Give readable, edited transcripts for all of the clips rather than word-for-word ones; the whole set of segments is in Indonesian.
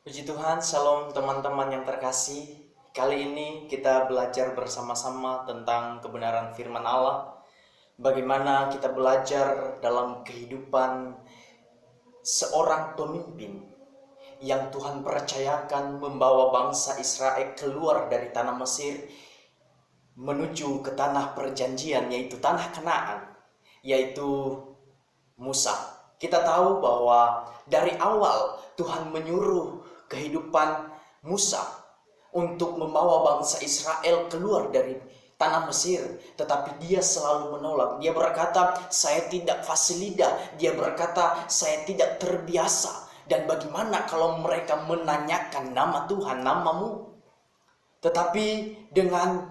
Puji Tuhan, Shalom teman-teman yang terkasih. Kali ini kita belajar bersama-sama tentang kebenaran firman Allah. Bagaimana kita belajar dalam kehidupan seorang pemimpin yang Tuhan percayakan membawa bangsa Israel keluar dari tanah Mesir menuju ke tanah perjanjian, yaitu tanah Kanaan, yaitu Musa. Kita tahu bahwa dari awal Tuhan menyuruh kehidupan Musa untuk membawa bangsa Israel keluar dari tanah Mesir, tetapi dia selalu menolak. Dia berkata, saya tidak fasih lidah. Dia berkata, saya tidak terbiasa. Dan bagaimana kalau mereka menanyakan nama Tuhan, namamu? Tetapi dengan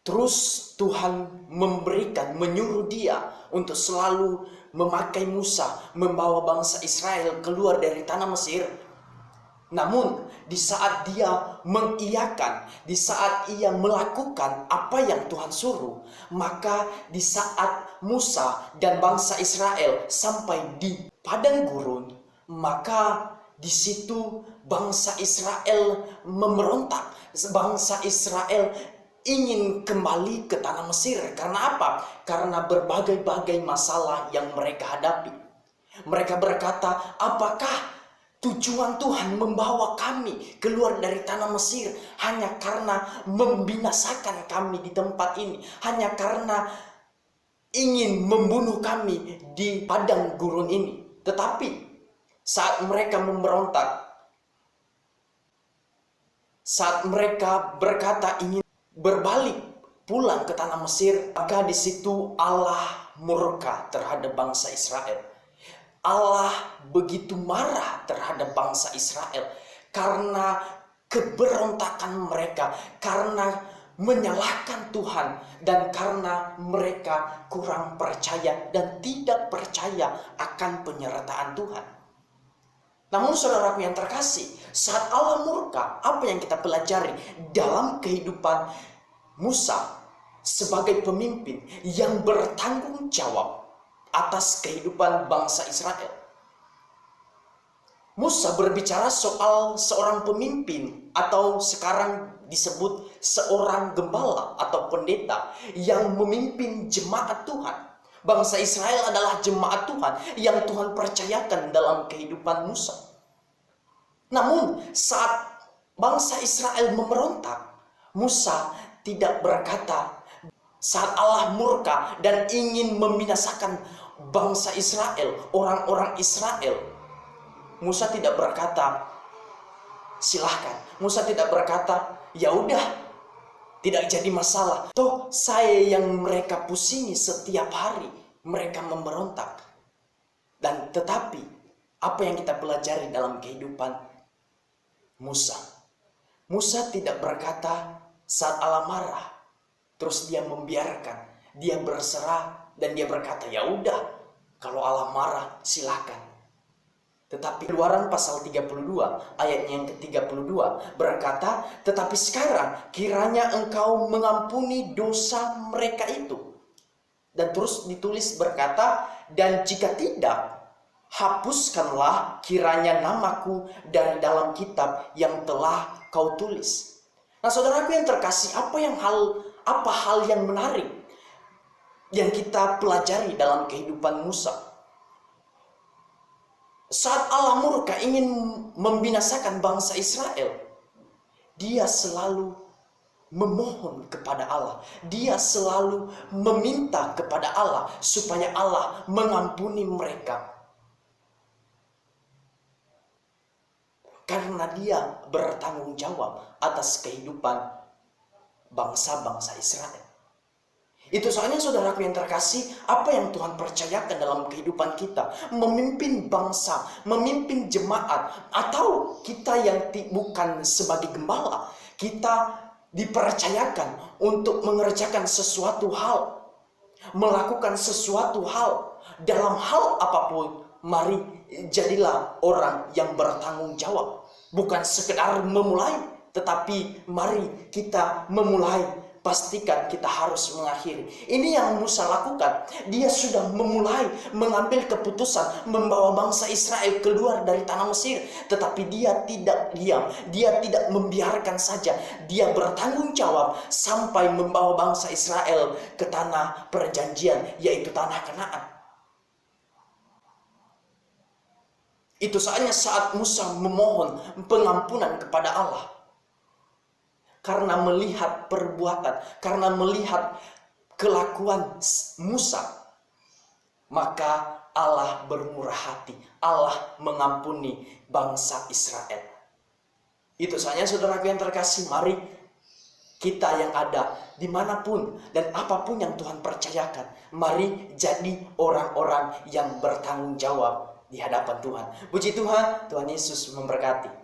terus Tuhan menyuruh dia untuk selalu memakai Musa membawa bangsa Israel keluar dari tanah Mesir. Namun di saat dia mengiyakan, di saat ia melakukan apa yang Tuhan suruh, maka di saat Musa dan bangsa Israel sampai di padang gurun, maka di situ bangsa Israel memberontak. Bangsa Israel ingin kembali ke tanah Mesir. Karena apa? Karena berbagai-bagai masalah yang mereka hadapi. Mereka berkata, apakah tujuan Tuhan membawa kami keluar dari tanah Mesir hanya karena membinasakan kami di tempat ini, hanya karena ingin membunuh kami di padang gurun ini? Tetapi saat mereka memberontak, saat mereka berkata ingin berbalik pulang ke tanah Mesir, maka di situ Allah murka terhadap bangsa Israel. Allah begitu marah terhadap bangsa Israel karena keberontakan mereka, karena menyalahkan Tuhan, dan karena mereka kurang percaya dan tidak percaya akan penyertaan Tuhan. Namun saudaraku yang terkasih, saat Allah murka, apa yang kita pelajari dalam kehidupan Musa sebagai pemimpin yang bertanggung jawab atas kehidupan bangsa Israel? Musa berbicara soal seorang pemimpin, atau sekarang disebut seorang gembala atau pendeta yang memimpin jemaat Tuhan. Bangsa Israel adalah jemaat Tuhan yang Tuhan percayakan dalam kehidupan Musa. Namun saat bangsa Israel memberontak, Musa tidak berkata, saat Allah murka dan ingin membinasakan bangsa Israel, orang-orang Israel, Musa tidak berkata, silahkan. Musa tidak berkata, ya udah, tidak jadi masalah. Toh saya yang mereka pusingi setiap hari, mereka memberontak. Dan tetapi apa yang kita pelajari dalam kehidupan Musa? Musa tidak berkata saat Allah marah, terus dia membiarkan, dia berserah dan dia berkata, ya udah, kalau Allah marah silakan. Tetapi Keluaran pasal 32 ayatnya yang ke-32 berkata, tetapi sekarang kiranya engkau mengampuni dosa mereka itu. Dan terus ditulis berkata, dan jika tidak, hapuskanlah kiranya namaku dari dalam kitab yang telah kau tulis. Nah saudaraku yang terkasih, apa hal yang menarik yang kita pelajari dalam kehidupan Musa? Saat Allah murka ingin membinasakan bangsa Israel, dia selalu memohon kepada Allah. Dia selalu meminta kepada Allah supaya Allah mengampuni mereka. Karena dia bertanggung jawab atas kehidupan bangsa-bangsa Israel. Itu soalnya saudaraku yang terkasih, apa yang Tuhan percayakan dalam kehidupan kita, memimpin bangsa, memimpin jemaat, atau kita yang bukan sebagai gembala, kita dipercayakan untuk mengerjakan sesuatu hal, melakukan sesuatu hal, dalam hal apapun, mari jadilah orang yang bertanggung jawab. Bukan sekedar memulai, tetapi mari kita memulai pastikan kita harus mengakhiri. Ini yang Musa lakukan. Dia sudah memulai mengambil keputusan membawa bangsa Israel keluar dari tanah Mesir. Tetapi dia tidak diam. Dia tidak membiarkan saja. Dia bertanggung jawab sampai membawa bangsa Israel ke tanah perjanjian, yaitu tanah Kanaan. Itu saatnya saat Musa memohon pengampunan kepada Allah. Karena melihat perbuatan, karena melihat kelakuan Musa, maka Allah bermurah hati. Allah mengampuni bangsa Israel. Itu saja saudaraku yang terkasih, mari kita yang ada dimanapun dan apapun yang Tuhan percayakan, mari jadi orang-orang yang bertanggung jawab di hadapan Tuhan. Puji Tuhan, Tuhan Yesus memberkati.